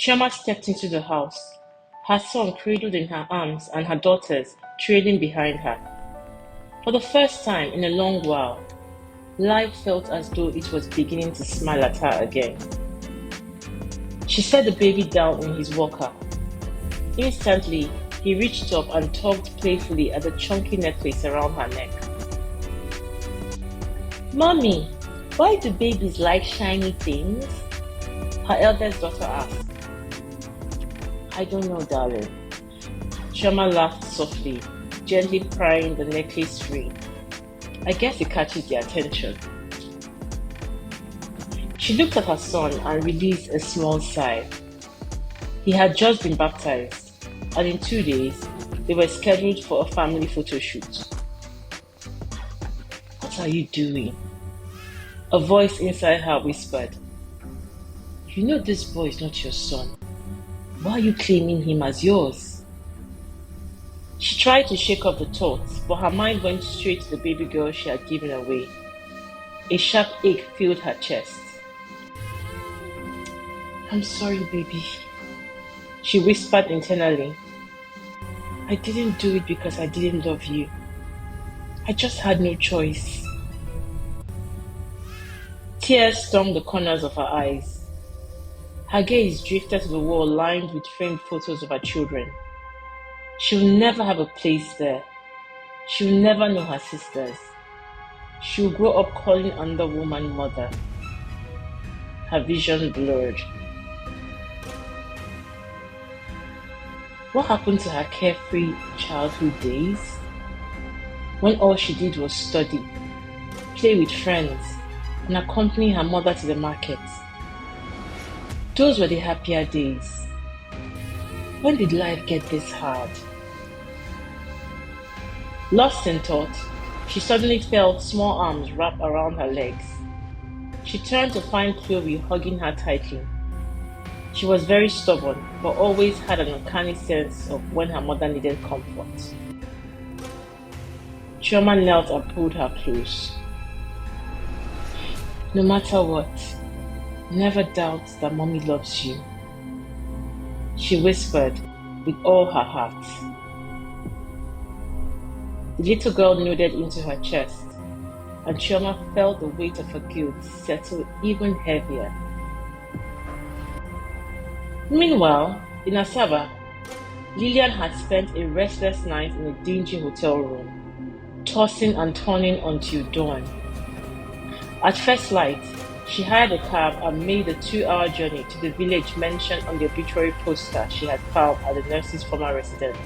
Chioma stepped into the house, her son cradled in her arms and her daughters trailing behind her. For the first time in a long while, life felt as though it was beginning to smile at her again. She set the baby down in his walker. Instantly, he reached up and tugged playfully at the chunky necklace around her neck. "Mommy, why do babies like shiny things?" her eldest daughter asked. "I don't know, darling." Chioma laughed softly, gently prying the necklace free. "I guess it catches their attention." She looked at her son and released a small sigh. He had just been baptized, and in 2 days, they were scheduled for a family photo shoot. "What are you doing?" A voice inside her whispered. "You know this boy is not your son. Why are you claiming him as yours?" She tried to shake off the thoughts, but her mind went straight to the baby girl she had given away. A sharp ache filled her chest. "I'm sorry, baby," she whispered internally. "I didn't do it because I didn't love you. I just had no choice." Tears stung the corners of her eyes. Her gaze drifted to the wall lined with framed photos of her children. She will never have a place there. She will never know her sisters. She will grow up calling another woman mother. Her vision blurred. What happened to her carefree childhood days? When all she did was study, play with friends, and accompany her mother to the market. Those were the happier days. When did life get this hard? Lost in thought, she suddenly felt small arms wrap around her legs. She turned to find Chloe hugging her tightly. She was very stubborn, but always had an uncanny sense of when her mother needed comfort. Chioma knelt and pulled her close. "No matter what, never doubt that mommy loves you," she whispered with all her heart. The little girl nodded into her chest, and Chioma felt the weight of her guilt settle even heavier. Meanwhile, in Asaba, Lillian had spent a restless night in a dingy hotel room, tossing and turning until dawn. At first light, she hired a cab and made the 2-hour journey to the village mentioned on the obituary poster she had found at the nurse's former residence.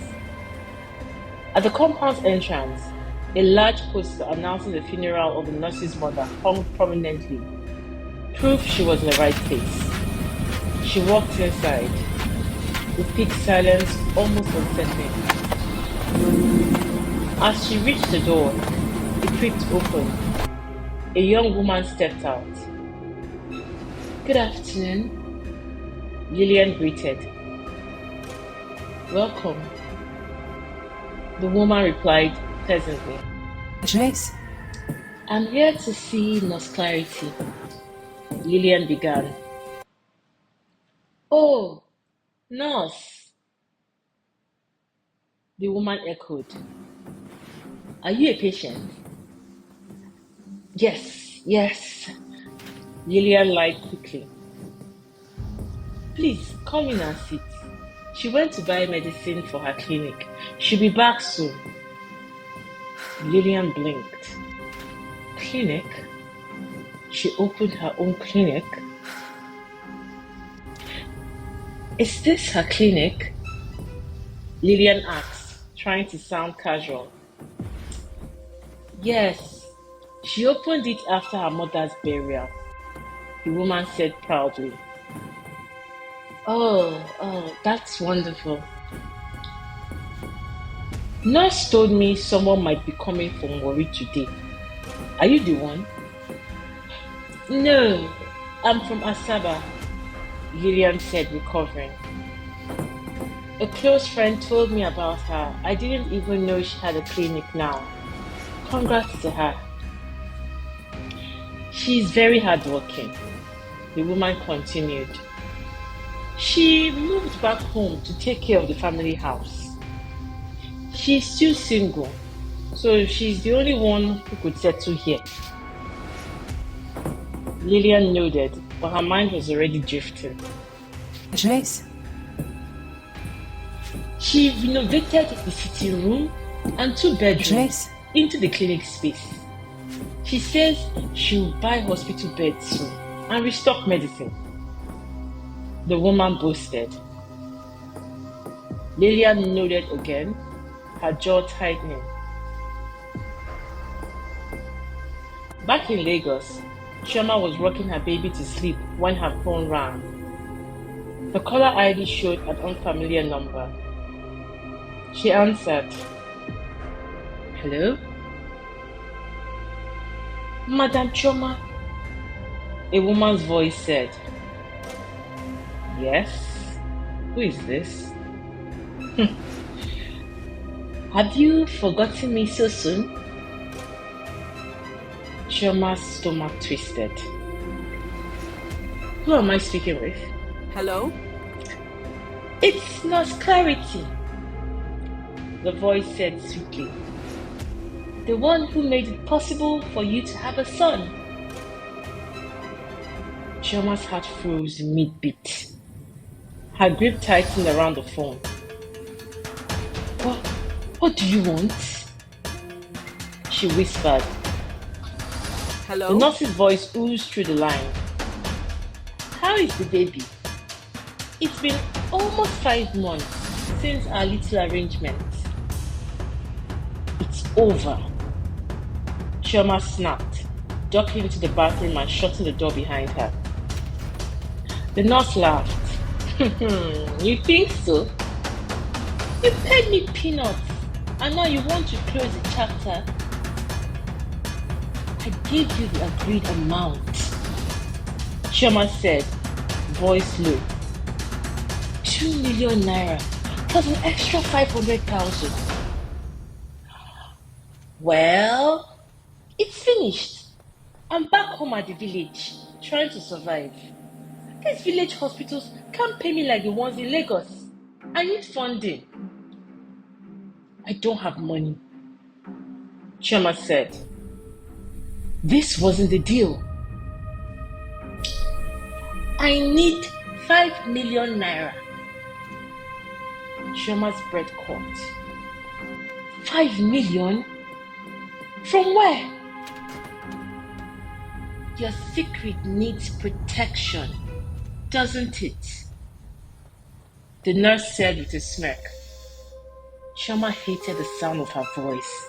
At the compound's entrance, a large poster announcing the funeral of the nurse's mother hung prominently, proof she was in the right place. She walked inside, the thick silence almost unsettling. As she reached the door, it creaked open. A young woman stepped out. "Good afternoon," Lillian greeted. "Welcome," the woman replied pleasantly. Adaeze. "I'm here to see Nurse Clarity," Lillian began. "Oh, nurse," the woman echoed. "Are you a patient?" Yes, Lillian lied quickly. "Please, come in and sit. She went to buy medicine for her clinic. She'll be back soon." Lillian blinked. Clinic? She opened her own clinic? "Is this her clinic?" Lillian asked, trying to sound casual. "Yes, she opened it after her mother's burial," the woman said proudly. Oh, that's wonderful. Nurse told me someone might be coming from Warri today. Are you the one?" "No, I'm from Asaba," Lillian said, recovering. "A close friend told me about her. I didn't even know she had a clinic now. Congrats to her." "She's very hardworking," the woman continued. She moved back home to take care of the family house. She's still single, so she's the only one who could settle here. Lillian nodded, but her mind was already drifting. Adaeze. She renovated the sitting room and 2 bedrooms into the clinic space. She says she'll buy hospital beds soon and restock medicine. The woman boasted. Lillian nodded again, her jaw tightening. Back in Lagos, Chioma was rocking her baby to sleep when her phone rang. The caller ID showed an unfamiliar number. She answered. Hello? Madam Chioma, a woman's voice said. Yes? Who is this? Have you forgotten me so soon? Chioma's stomach twisted. Who am I speaking with? Hello? It's Nurse Clarity, the voice said sweetly. The one who made it possible for you to have a son. Chioma's heart froze mid-beat. Her grip tightened around the phone. What do you want? She whispered. Hello? The nurse's voice oozed through the line. How is the baby? It's been almost 5 months since our little arrangement. It's over. Chioma snapped, ducking into the bathroom and shutting the door behind her. The nurse laughed. You think so? You paid me peanuts, and now you want to close the chapter? I gave you the agreed amount, Chioma said, voice low. 2 million naira plus an extra 500,000. Well, it's finished. I'm back home at the village, trying to survive. These village hospitals can't pay me like the ones in Lagos. I need funding. I don't have money, Chioma said. This wasn't the deal. I need 5 million naira. Chioma's breath caught. 5 million? From where? Your secret needs protection, doesn't it? The nurse said with a smirk. Chioma hated the sound of her voice.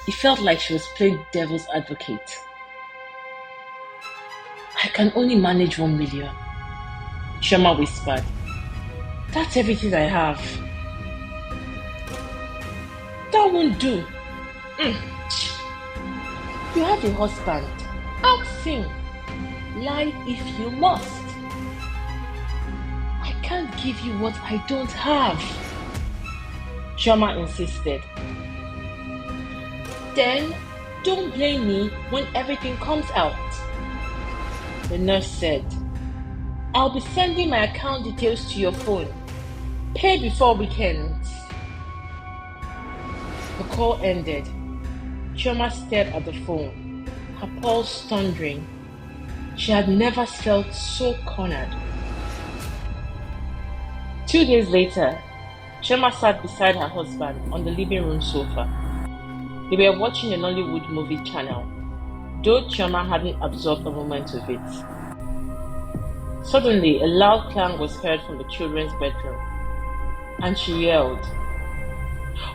It felt like she was playing devil's advocate. I can only manage 1 million, Chioma whispered. That's everything I have. That won't do. You have a husband. Ask him. Lie if you must. I can't give you what I don't have, Chioma insisted. Then don't blame me when everything comes out, the nurse said. I'll be sending my account details to your phone. Pay before weekends. The call ended. Chioma stared at the phone, her pulse thundering. She had never felt so cornered. 2 days later, Chioma sat beside her husband on the living room sofa. They were watching a Nollywood movie channel, though Chioma hadn't absorbed a moment of it. Suddenly, a loud clang was heard from the children's bedroom, and she yelled,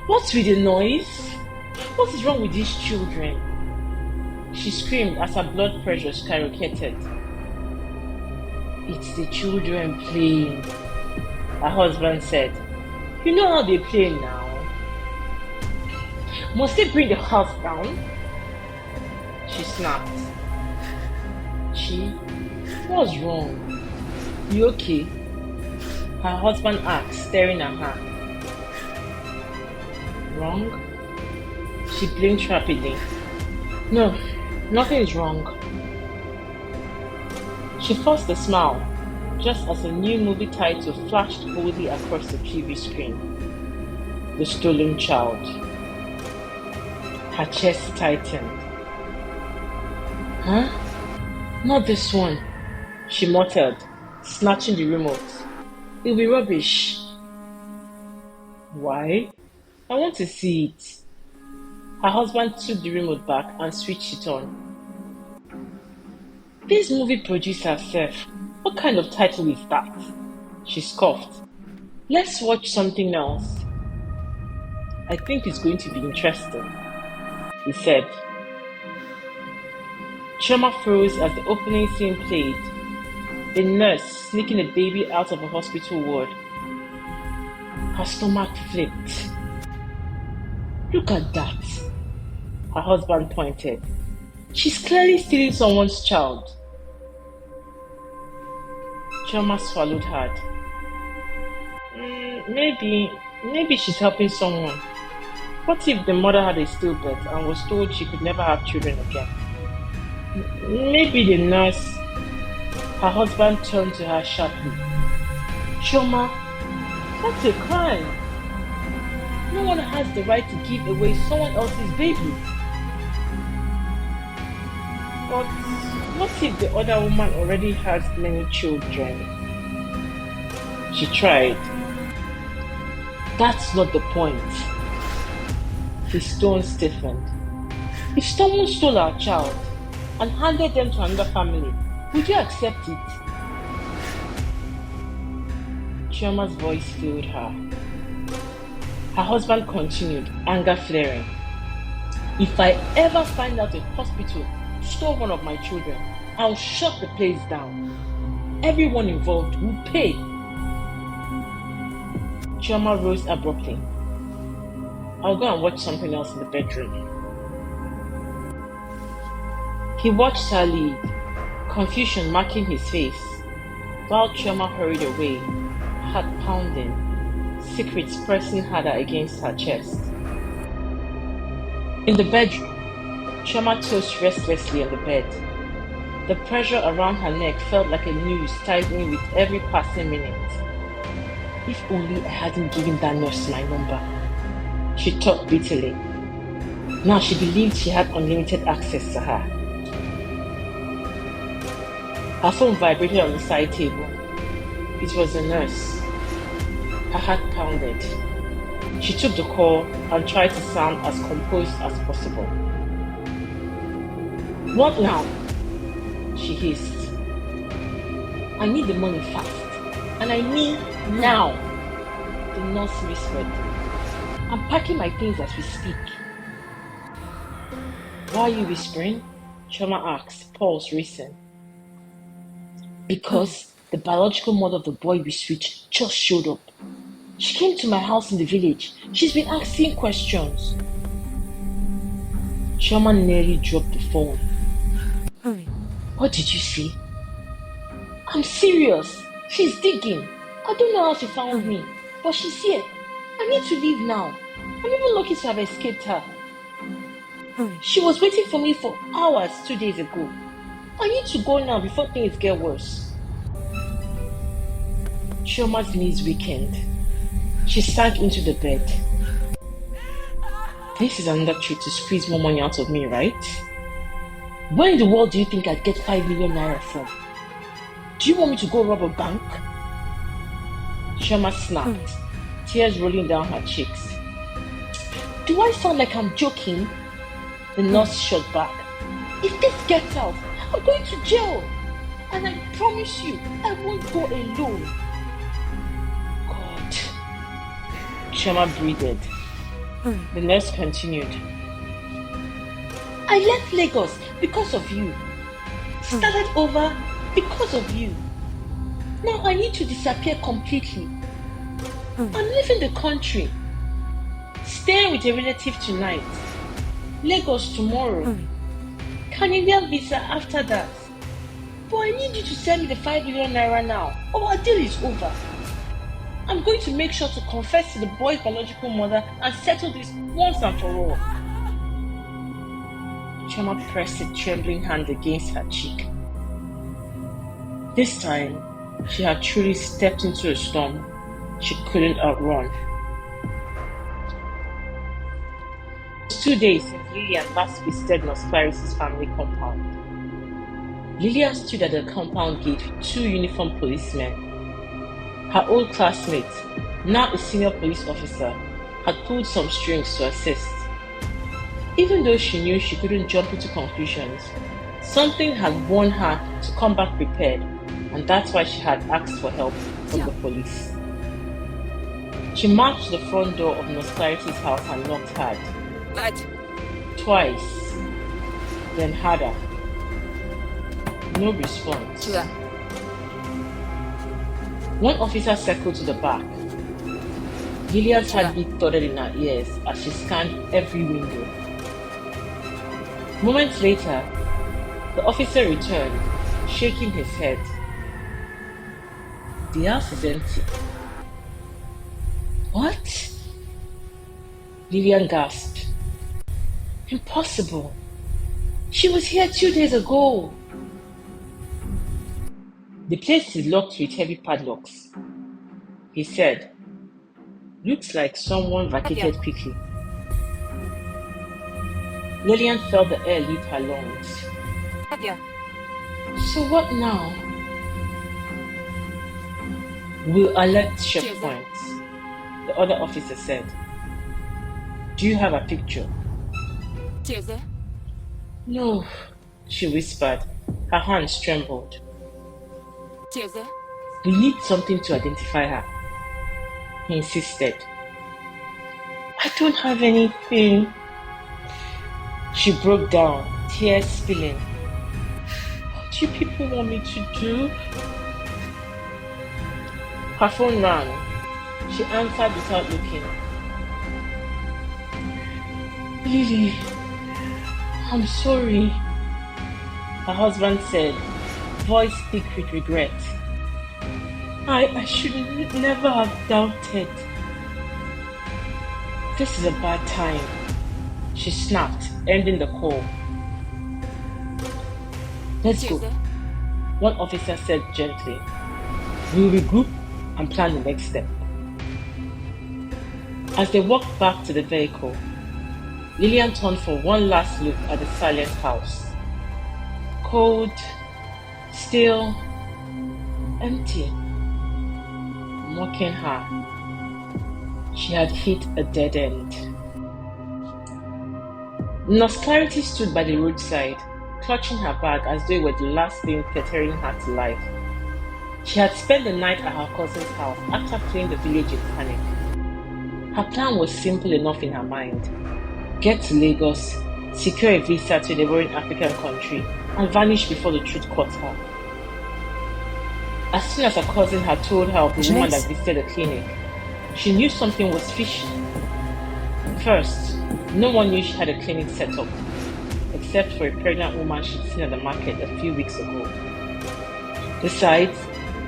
What's with the noise? What is wrong with these children? She screamed as her blood pressure skyrocketed. It's the children playing, her husband said. You know how they play now. Must they bring the house down? She snapped. What's wrong? You okay? Her husband asked, staring at her. Wrong? She blinked rapidly. No, nothing is wrong. She forced a smile. just as a new movie title flashed boldly across the TV screen. The Stolen Child. Her chest tightened. Huh? Not this one, she muttered, snatching the remote. It'll be rubbish. Why? I want to see it. Her husband took the remote back and switched it on. This movie producer herself, what kind of title is that? She scoffed. Let's watch something else. I think it's going to be interesting, he said. Chioma froze as the opening scene played. A nurse sneaking a baby out of a hospital ward. Her stomach flipped. Look at that, her husband pointed. She's clearly stealing someone's child. Chioma swallowed hard. Maybe she's helping someone. What if the mother had a stillbirth and was told she could never have children again? Maybe the nurse. Her husband turned to her sharply. Chioma, that's a crime. No one has the right to give away someone else's baby. But what if the other woman already has many children? She tried. That's not the point. His tone stiffened. If someone stole our child and handed them to another family, would you accept it? Chioma's voice failed her. Her husband continued, anger flaring. If I ever find out a hospital stole one of my children, I'll shut the place down. Everyone involved will pay. Chioma rose abruptly. I'll go and watch something else in the bedroom. He watched her leave, confusion marking his face, while Chioma hurried away, heart pounding, secrets pressing harder against her chest. In the bedroom, Chioma tossed restlessly on the bed. The pressure around her neck felt like a noose tightening with every passing minute. If only I hadn't given that nurse my number, she thought bitterly. Now she believed she had unlimited access to her. Her phone vibrated on the side table. It was the nurse. Her heart pounded. She took the call and tried to sound as composed as possible. What now? She hissed. I need the money fast. And I mean now. The nurse whispered. I'm packing my things as we speak. Why are you whispering? Chioma asked, pulse racing. Because the biological mother of the boy we switched just showed up. She came to my house in the village. She's been asking questions. Chioma nearly dropped the phone. What did you say? I'm serious. She's digging. I don't know how she found me, but she's here. I need to leave now. I'm even lucky to have escaped her. She was waiting for me for hours 2 days ago. I need to go now before things get worse. Chioma's knees weakened. She sank into the bed. This is another trick to squeeze more money out of me, right? Where in the world do you think I'd get 5 million naira from? Do you want me to go rob a bank? Chioma snapped, tears rolling down her cheeks. Do I sound like I'm joking? The nurse shot back. If this gets out, I'm going to jail. And I promise you, I won't go alone. God. Chioma breathed. The nurse continued. I left Lagos because of you. Started over because of you. Now I need to disappear completely. I'm leaving the country. Staying with a relative tonight. Lagos tomorrow. Canadian visa after that. But I need you to send me the 5 million naira now, or our deal is over. I'm going to make sure to confess to the boy's biological mother and settle this once and for all. Chioma pressed a trembling hand against her cheek. This time, She had truly stepped into a storm she couldn't outrun. It was 2 days since Lillian last visited Nos Clarice's family compound. Lillian stood at the compound gate with two uniformed policemen. Her old classmate, now a senior police officer, had pulled some strings to assist. Even though she knew she couldn't jump into conclusions, something had warned her to come back prepared, and that's why she had asked for help from the police. She marched to the front door of Nos Clarity's house and knocked hard. Twice, then harder. No response. One officer circled to the back. Lillian's heartbeat thudded in her ears as she scanned every window. Moments later, the officer returned, shaking his head. The house is empty. What? Lillian gasped. Impossible. She was here 2 days ago. The place is locked with heavy padlocks, he said. Looks like someone vacated quickly. Lillian felt the air leave her lungs. So what now? We'll alert checkpoints, the other officer said. Do you have a picture? No, she whispered. Her hands trembled. We need something to identify her, he insisted. I don't have anything. She broke down, tears spilling. What do you people want me to do? Her phone rang. She answered without looking. Lily, I'm sorry, her husband said, voice thick with regret. I should never have doubted. This is a bad time, she snapped, ending the call. Let's go, one officer said gently. We'll regroup and plan the next step. As they walked back to the vehicle, Lillian turned for one last look at the silent house. Cold, still, empty. Mocking her. She had hit a dead end. Nos Clarity stood by the roadside, clutching her bag as though it were the last thing fettering her to life. She had spent the night at her cousin's house after fleeing the village in panic. Her plan was simple enough in her mind. Get to Lagos, secure a visa to a neighboring African country, and vanish before the truth caught her. As soon as her cousin had told her of the woman that visited the clinic, she knew something was fishy. First, no one knew she had a clinic set up, except for a pregnant woman she'd seen at the market a few weeks ago. Besides,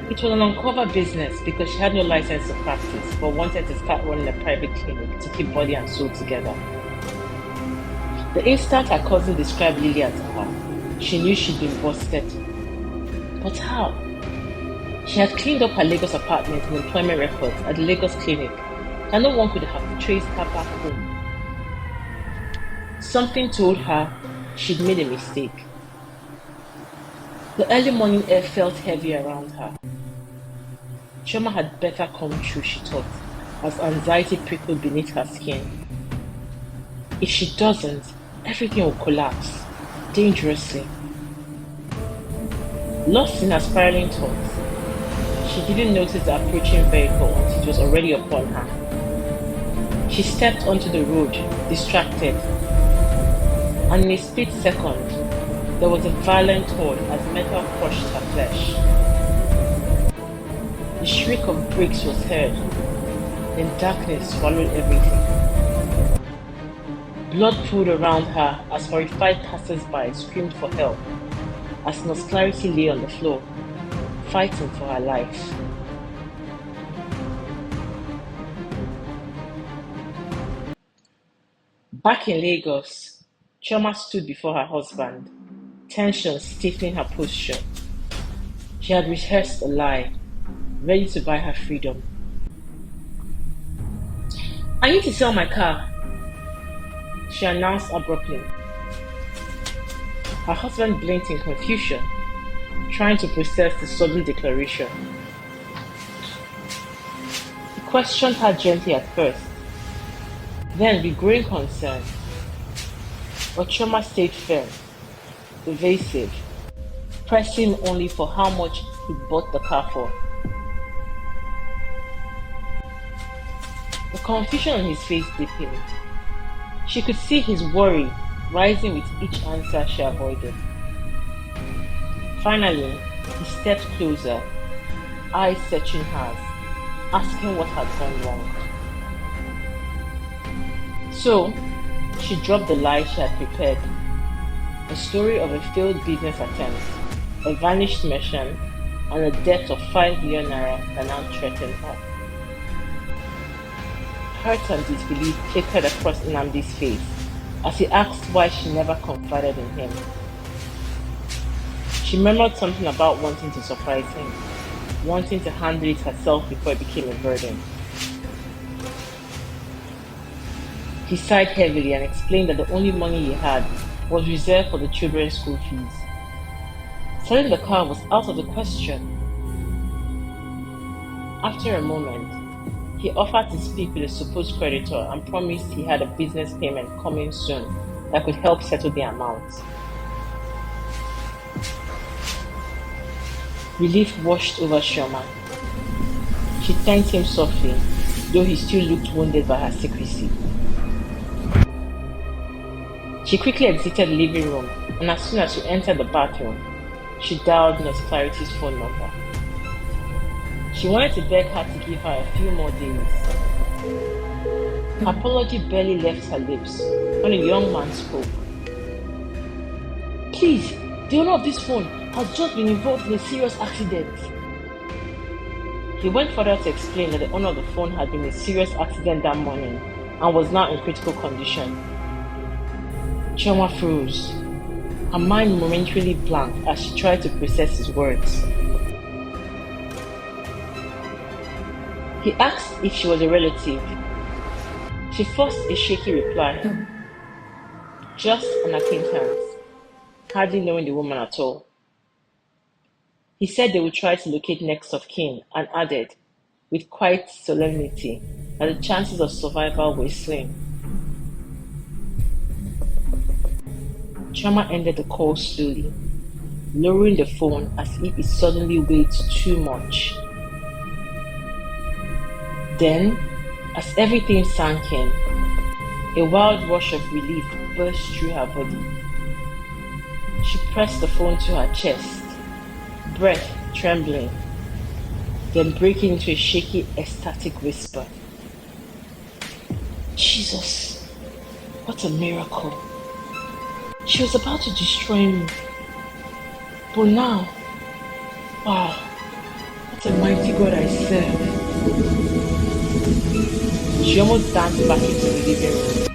it was an uncover business because she had no license to practice but wanted to start running a private clinic to keep body and soul together. The instant her cousin described Lillian to her, she knew she'd been busted. But how? She had cleaned up her Lagos apartment and employment records at the Lagos clinic, and no one could have traced her back home. Something told her she'd made a mistake. The early morning air felt heavy around her. Trauma had better come true, she thought, as anxiety prickled beneath her skin. If she doesn't, everything will collapse, dangerously. Lost in her spiraling thoughts, she didn't notice the approaching vehicle until it was already upon her. She stepped onto the road, distracted, and in a split second, there was a violent thud as metal crushed her flesh. The shriek of brakes was heard, then darkness swallowed everything. Blood pooled around her as horrified passers-by screamed for help, as Nos Clarity lay on the floor, fighting for her life. Back in Lagos, Chioma stood before her husband, tension stiffening her posture. She had rehearsed a lie, ready to buy her freedom. I need to sell my car, she announced abruptly. Her husband blinked in confusion, trying to process the sudden declaration. He questioned her gently at first, then with growing concern. But Chioma stayed firm, evasive, pressing only for how much he bought the car for. The confusion on his face deepened. She could see his worry rising with each answer she avoided. Finally, he stepped closer, eyes searching hers, asking what had gone wrong. So, she dropped the lie she had prepared, a story of a failed business attempt, a vanished merchant, and a debt of 5 billion naira that now threatened her. Hurt and disbelief flickered across Nnamdi's face as he asked why she never confided in him. She murmured something about wanting to surprise him, wanting to handle it herself before it became a burden. He sighed heavily and explained that the only money he had was reserved for the children's school fees. Selling the car was out of the question. After a moment, he offered to speak with a supposed creditor and promised he had a business payment coming soon that could help settle the amount. Relief washed over Chioma. She thanked him softly, though he still looked wounded by her secrecy. She quickly exited the living room, and as soon as she entered the bathroom, she dialed Nurse Clarity's phone number. She wanted to beg her to give her a few more days. Her apology barely left her lips when a young man spoke. Please, the owner of this phone has just been involved in a serious accident. He went further to explain that the owner of the phone had been in a serious accident that morning and was now in critical condition. Chioma froze, her mind momentarily blanked as she tried to process his words. He asked if she was a relative. She forced a shaky reply. No. Just an acquaintance, hardly knowing the woman at all. He said they would try to locate next of kin and added, with quiet solemnity, that the chances of survival were slim. Chioma ended the call slowly, lowering the phone as if it suddenly weighed too much. Then, as everything sank in, a wild rush of relief burst through her body. She pressed the phone to her chest, breath trembling, then breaking into a shaky, ecstatic whisper. Jesus, what a miracle. She was about to destroy me. But now, wow, what a mighty God I serve. She almost danced back into the living room,